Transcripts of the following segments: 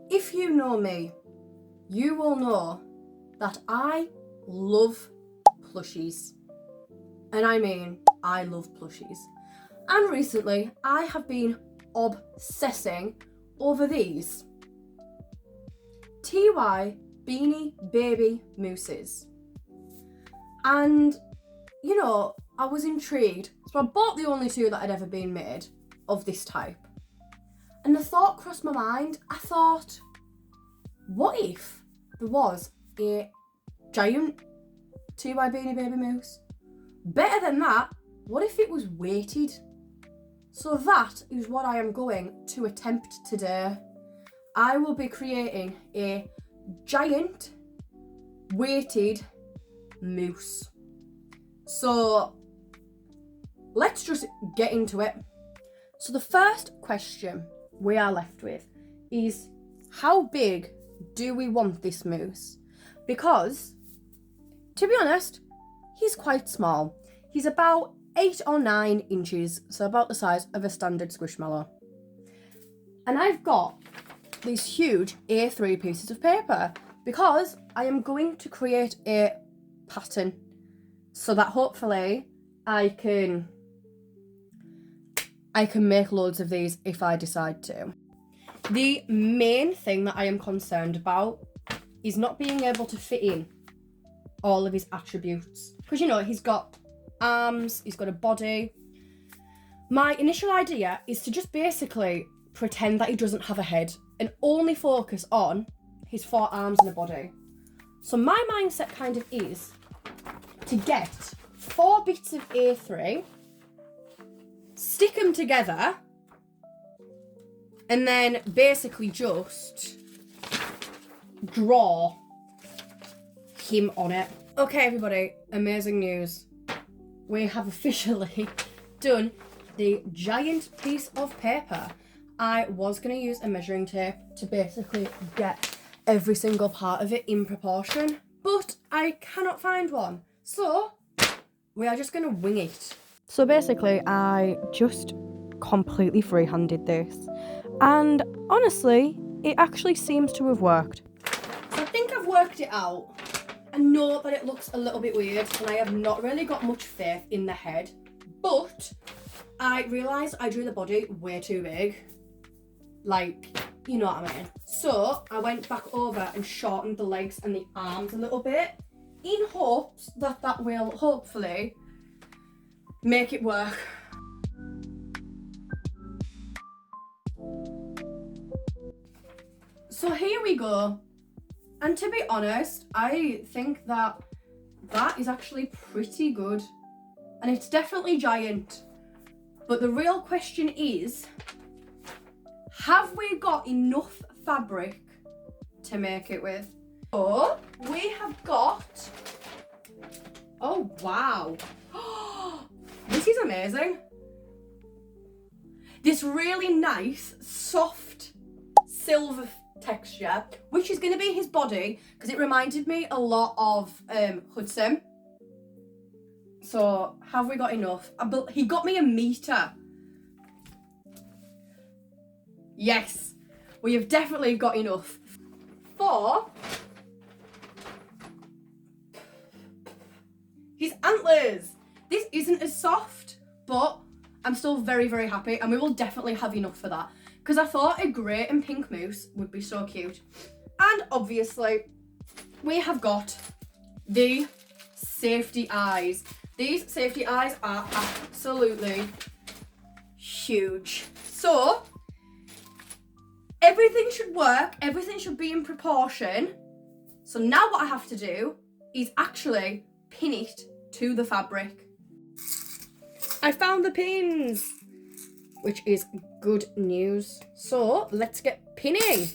If you know me, you will know that I love plushies. And I mean, I love plushies. And recently, I have been obsessing over these TY Beanie Baby Mousses. And, you know, I was intrigued. So I bought the only two that had ever been made of this type. And the thought crossed my mind. I thought, what if there was a giant TY Beanie Baby Mousse? Better than that, what if it was weighted? So that is what I am going to attempt today. I will be creating a giant weighted mousse. So let's just get into it. So the first question we are left with is, how big do we want this mousse? Because, to be honest, he's quite small. He's about 8 or 9 inches, so about the size of a standard Squishmallow. And I've got these huge A3 pieces of paper because I am going to create a pattern so that hopefully I can make loads of these if I decide to. The main thing that I am concerned about is not being able to fit in all of his attributes. Because, you know, he's got arms, he's got a body. My initial idea is to just basically pretend that he doesn't have a head and only focus on his 4 arms and a body. So my mindset kind of is to get 4 bits of A3, stick them together, and then basically just draw him on it. Okay, everybody, amazing news. We have officially done the giant piece of paper. I was going to use a measuring tape to basically get every single part of it in proportion, but I cannot find one. So we are just going to wing it. So basically, I just completely free-handed this. And honestly, it actually seems to have worked. So I think I've worked it out. I know that it looks a little bit weird and I have not really got much faith in the head, but I realised I drew the body way too big. Like, you know what I mean. So I went back over and shortened the legs and the arms a little bit in hopes that that will hopefully make it work. So here we go. And to be honest, I think that is actually pretty good. And it's definitely giant. But the real question is, have we got enough fabric to make it with? So we have got, oh wow. This is amazing. This really nice, soft, silver texture, which is going to be his body, because it reminded me a lot of Hudson. So have we got enough? He got me a meter. Yes, we have definitely got enough for his antlers. This isn't as soft, but I'm still very, very happy, and we will definitely have enough for that. Because I thought a grey and pink mousse would be so cute. And obviously, we have got the safety eyes. These safety eyes are absolutely huge. So, everything should work. Everything should be in proportion. So now what I have to do is actually pin it to the fabric. I found the pins, which is good news. So let's get pinning.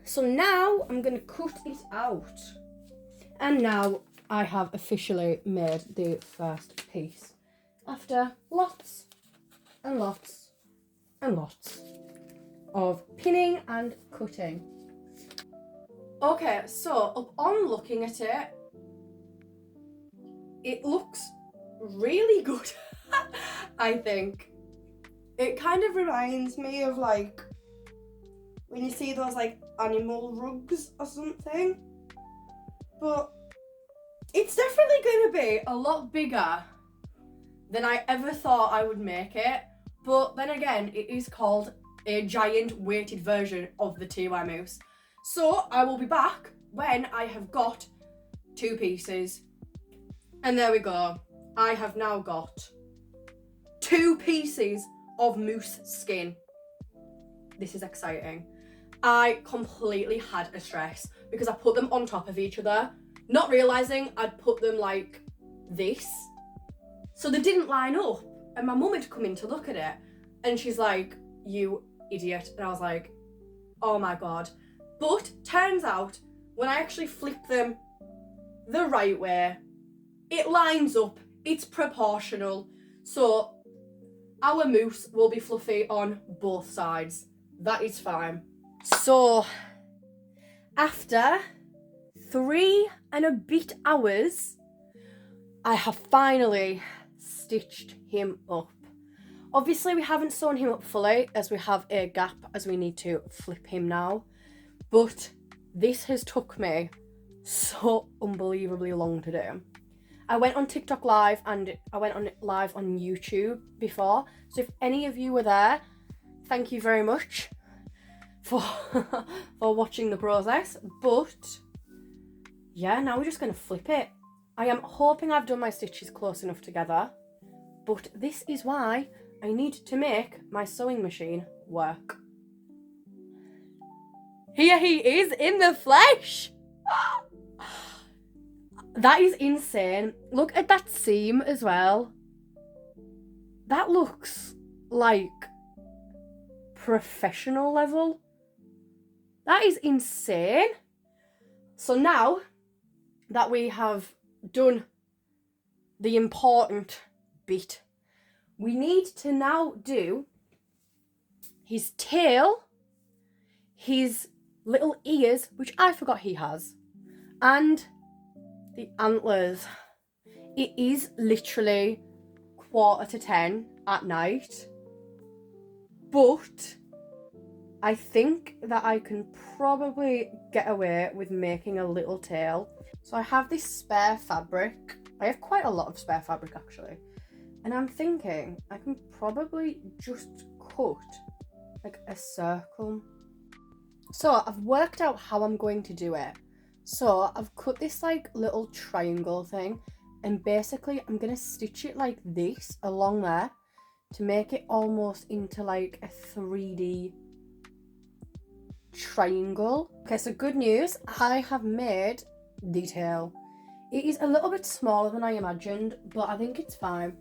So now I'm going to cut it out. And now I have officially made the first piece after lots and lots and lots of pinning and cutting. Okay, so upon looking at it, it looks really good, I think. It kind of reminds me of like when you see those like animal rugs or something. But it's definitely going to be A lot bigger than I ever thought I would make it. But then again, it is called a giant weighted version of the TY Moose. So I will be back when I have got 2 pieces. And there we go. I have now got 2 pieces of moose skin. This is exciting. I completely had a stress because I put them on top of each other, not realising I'd put them like this. So they didn't line up. And my mum had come in to look at it and she's like, "You idiot." And I was like, oh my God. But turns out when I actually flip them the right way, it lines up, it's proportional. So our moose will be fluffy on both sides. That is fine. So after 3 and a bit hours, I have finally stitched him up. Obviously we haven't sewn him up fully as we have a gap as we need to flip him now. But this has took me so unbelievably long to do. I went on TikTok live and I went on live on YouTube before. So if any of you were there, thank you very much for watching the process. But yeah, now we're just going to flip it. I am hoping I've done my stitches close enough together. But this is why I need to make my sewing machine work. Here he is in the flesh. That is insane. Look at that seam as well. That looks like professional level. That is insane. So now that we have done the important bit, we need to now do his tail, his little ears, which I forgot he has, and the antlers. It is literally 9:45 at night, but I think that I can probably get away with making a little tail. So I have this spare fabric. I have quite a lot of spare fabric actually. And I'm thinking I can probably just cut like a circle. So I've worked out how I'm going to do it. So I've cut this like little triangle thing and basically I'm going to stitch it like this along there to make it almost into like a 3D triangle. Okay, so good news, I have made the tail. It is a little bit smaller than I imagined, but I think it's fine.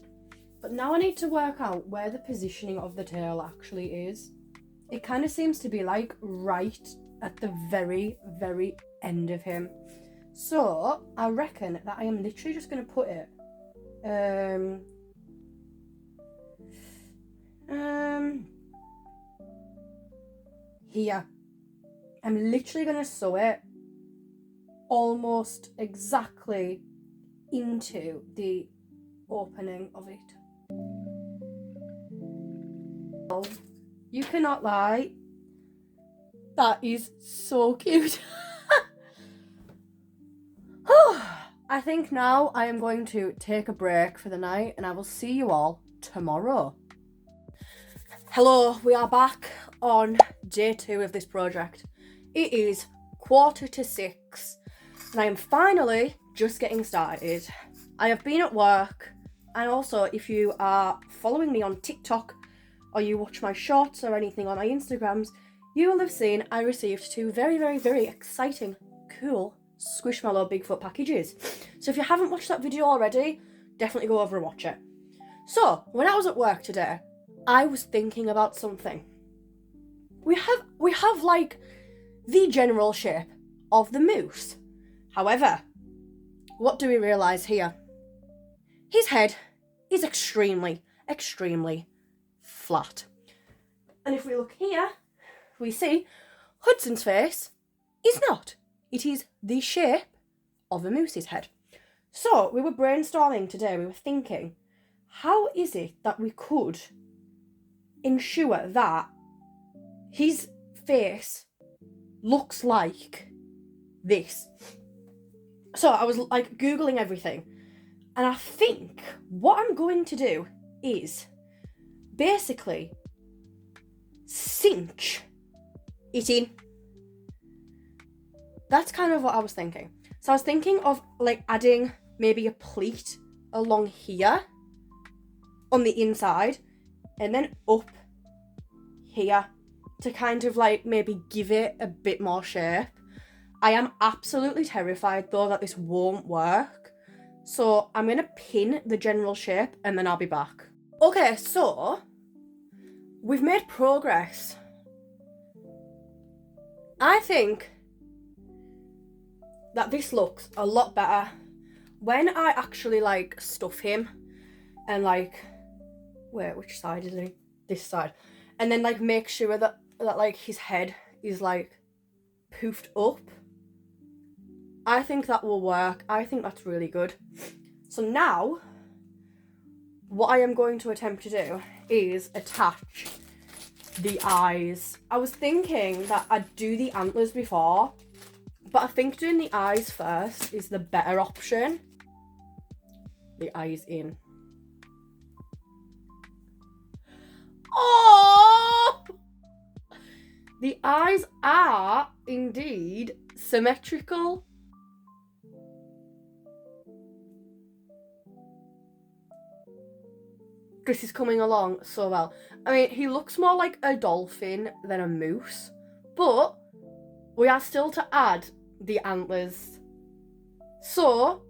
But now I need to work out where the positioning of the tail actually is. It kind of seems to be like right at the very, very end of him. So I reckon that I am literally just going to put it here. I'm literally going to sew it almost exactly into the opening of it. You cannot lie. That is so cute. I think now I am going to take a break for the night and I will see you all tomorrow. Hello, we are back on day 2 of this project. It is 5:45 and I am finally just getting started. I have been at work, and also if you are following me on TikTok or you watch my shorts or anything on my Instagrams, you will have seen I received 2 very, very, very exciting, cool Squishmallow Bigfoot packages. So if you haven't watched that video already, definitely go over and watch it. So when I was at work today, I was thinking about something. We have like the general shape of the moose. However, what do we realise here? His head is extremely, extremely flat. And if we look here, we see Hudson's face is not. It is the shape of a moose's head. So we were brainstorming today, we were thinking, how is it that we could ensure that his face looks like this. So I was like Googling everything, and I think what I'm going to do is basically cinch it in. That's kind of what I was thinking. So I was thinking of like adding maybe a pleat along here on the inside and then up here to kind of like maybe give it a bit more shape. I am absolutely terrified though that this won't work. So I'm going to pin the general shape and then I'll be back. Okay, so we've made progress. I think that this looks a lot better when I actually like stuff him and like, wait, which side is he? This side. And then like make sure that like his head is like poofed up. I think that will work. I think that's really good. So now, what I am going to attempt to do is attach the eyes. I was thinking that I'd do the antlers before, but I think doing the eyes first is the better option. The eyes in. Oh! The eyes are indeed symmetrical. This is coming along so well. I mean, he looks more like a dolphin than a moose, but we are still to add the antlers. So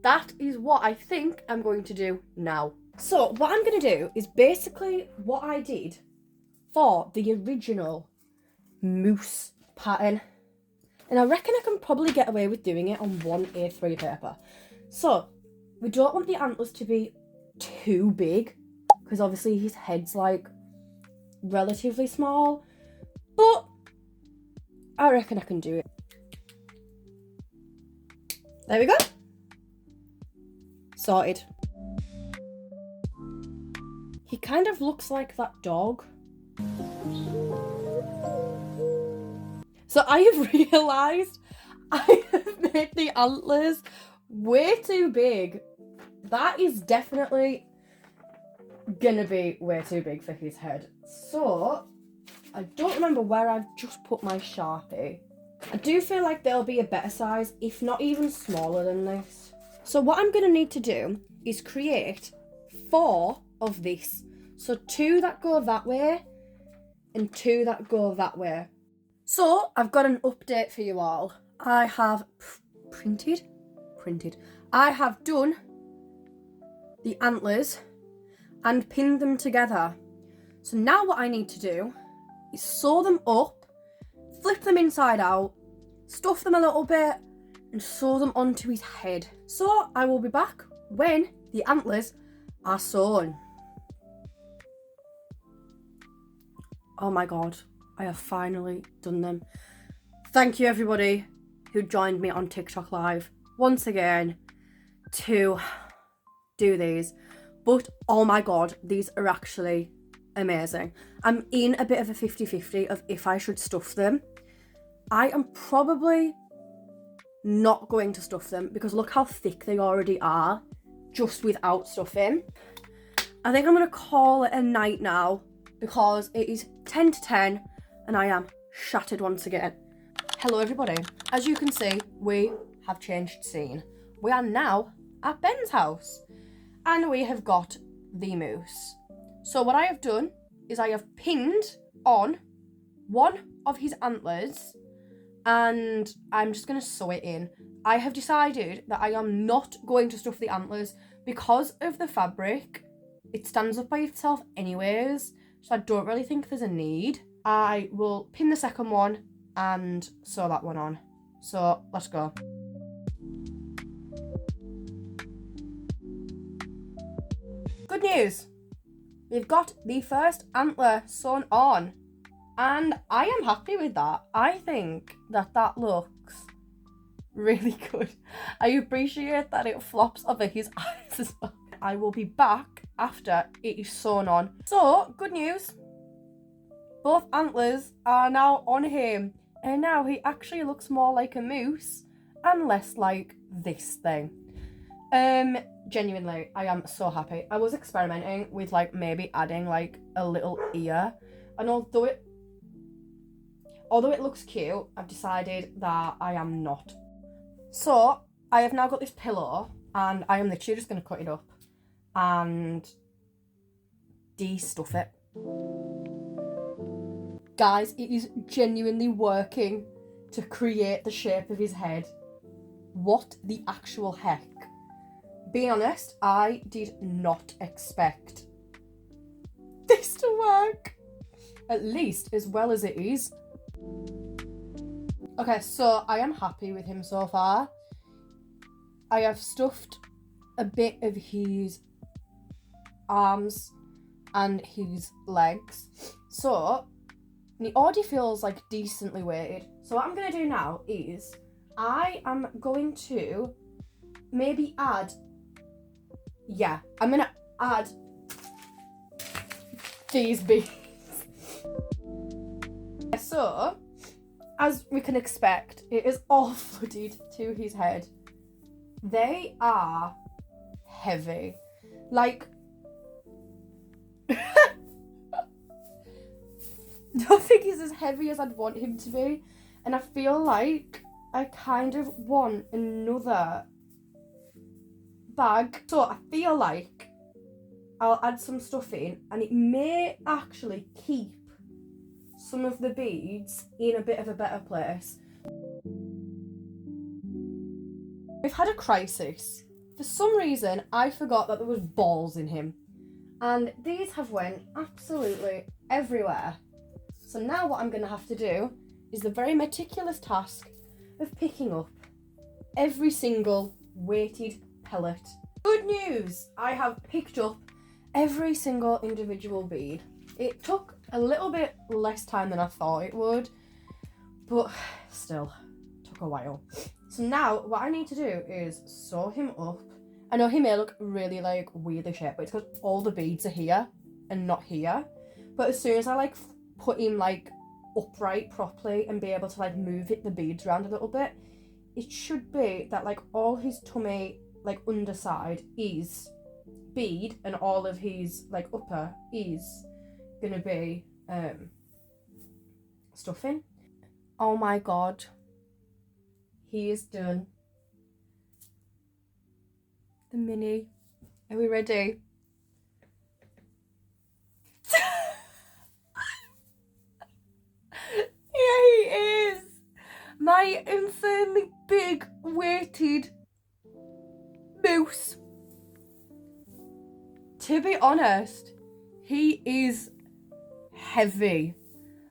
that is what I think I'm going to do now. So what I'm going to do is basically what I did for the original moose pattern. And I reckon I can probably get away with doing it on one A3 paper. So we don't want the antlers to be too big because obviously his head's like relatively small, but I reckon I can do it. There we go. Sorted. He kind of looks like that dog. So I have realised I have made the antlers way too big. That is definitely gonna be way too big for his head. So I don't remember where I've just put my Sharpie. I do feel like there'll be a better size, if not even smaller than this. So what I'm gonna need to do is create 4 of this. So 2 that go that way and 2 that go that way. So I've got an update for you all. I have printed. I have done the antlers and pinned them together. So now what I need to do is sew them up, flip them inside out, stuff them a little bit and sew them onto his head. So I will be back when the antlers are sewn. Oh my god, I have finally done them. Thank you everybody who joined me on TikTok Live once again to do these. But oh my god, these are actually amazing. I'm in a bit of a 50-50 of if I should stuff them. I am probably not going to stuff them because look how thick they already are just without stuffing. I think I'm going to call it a night now because it is 10 to 10 and I am shattered once again. Hello everybody. As you can see, we have changed scene. We are now at Ben's house and we have got the moose. So what I have done is I have pinned on one of his antlers and I'm just going to sew it in. I have decided that I am not going to stuff the antlers because of the fabric. It stands up by itself anyways, so I don't really think there's a need. I will pin the second one and sew that one on. So let's go. Good news. We've got the first antler sewn on and I am happy with that. I think that looks really good. I appreciate that it flops over his eyes as well. I will be back after it is sewn on. So, good news. Both antlers are now on him. And now he actually looks more like a moose and less like this thing. Genuinely, I am so happy. I was experimenting with like maybe adding like a little ear. And although it looks cute, I've decided that I am not. So, I have now got this pillow and I am literally just going to cut it up and de-stuff it. Guys, it is genuinely working to create the shape of his head. What the actual heck? Being honest, I did not expect this to work. At least as well as it is. Okay, so I am happy with him so far. I have stuffed a bit of his arms and his legs. So, he already feels like decently weighted. So what I'm going to do now is I am going to maybe add... Yeah, I'm going to add these beads. So, as we can expect, it is all flooded to his head. They are heavy. Like, nothing is as heavy as I'd want him to be. And I feel like I kind of want another bag. So I feel like I'll add some stuff in and it may actually keep some of the beads in a bit of a better place. We've had a crisis. For some reason, I forgot that there was balls in him. And these have went absolutely everywhere. So now what I'm going to have to do is the very meticulous task of picking up every single weighted pellet. Good news! I have picked up every single individual bead. It took a little bit less time than I thought it would, but still took a while. So now what I need to do is sew him up. I know he may look really like weirdly shaped, but it's because all the beads are here and not here. But as soon as I like put him like upright properly and be able to like move the beads around a little bit, it should be that like all his tummy like underside is bead and all of his like upper is gonna be stuffing. Oh my god, he is done. The mini. Are we ready? Here he is! My insanely big weighted moose. To be honest, he is heavy.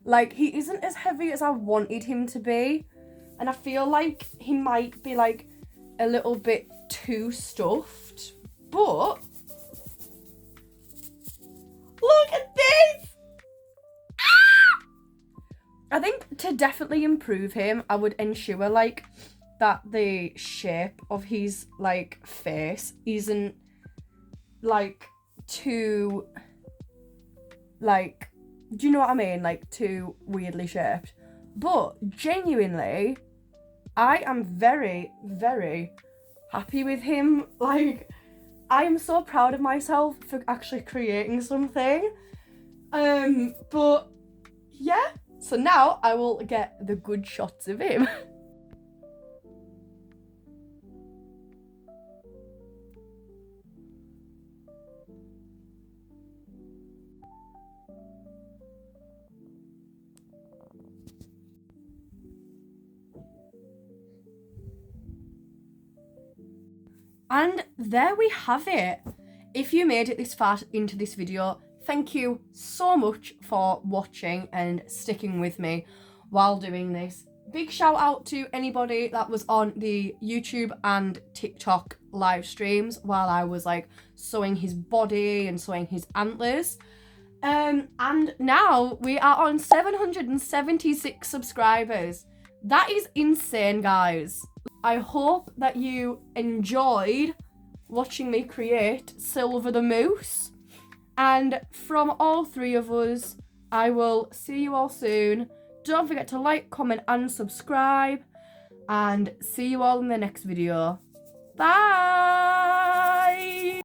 Like, he isn't as heavy as I wanted him to be. And I feel like he might be like a little bit too stuffed. But look at this! Ah! I think to definitely improve him, I would ensure like that the shape of his like face isn't like too like, do you know what I mean? Like too weirdly shaped. But genuinely, I am very, very happy with him. Like, I am so proud of myself for actually creating something. But yeah. So now I will get the good shots of him. And there we have it. If you made it this far into this video, thank you so much for watching and sticking with me while doing this. Big shout out to anybody that was on the YouTube and TikTok live streams while I was like sewing his body and sewing his antlers. And now we are on 776 subscribers. That is insane, guys. I hope that you enjoyed watching me create Silver the Moose. And from all three of us, I will see you all soon. Don't forget to like, comment and subscribe. And see you all in the next video. Bye!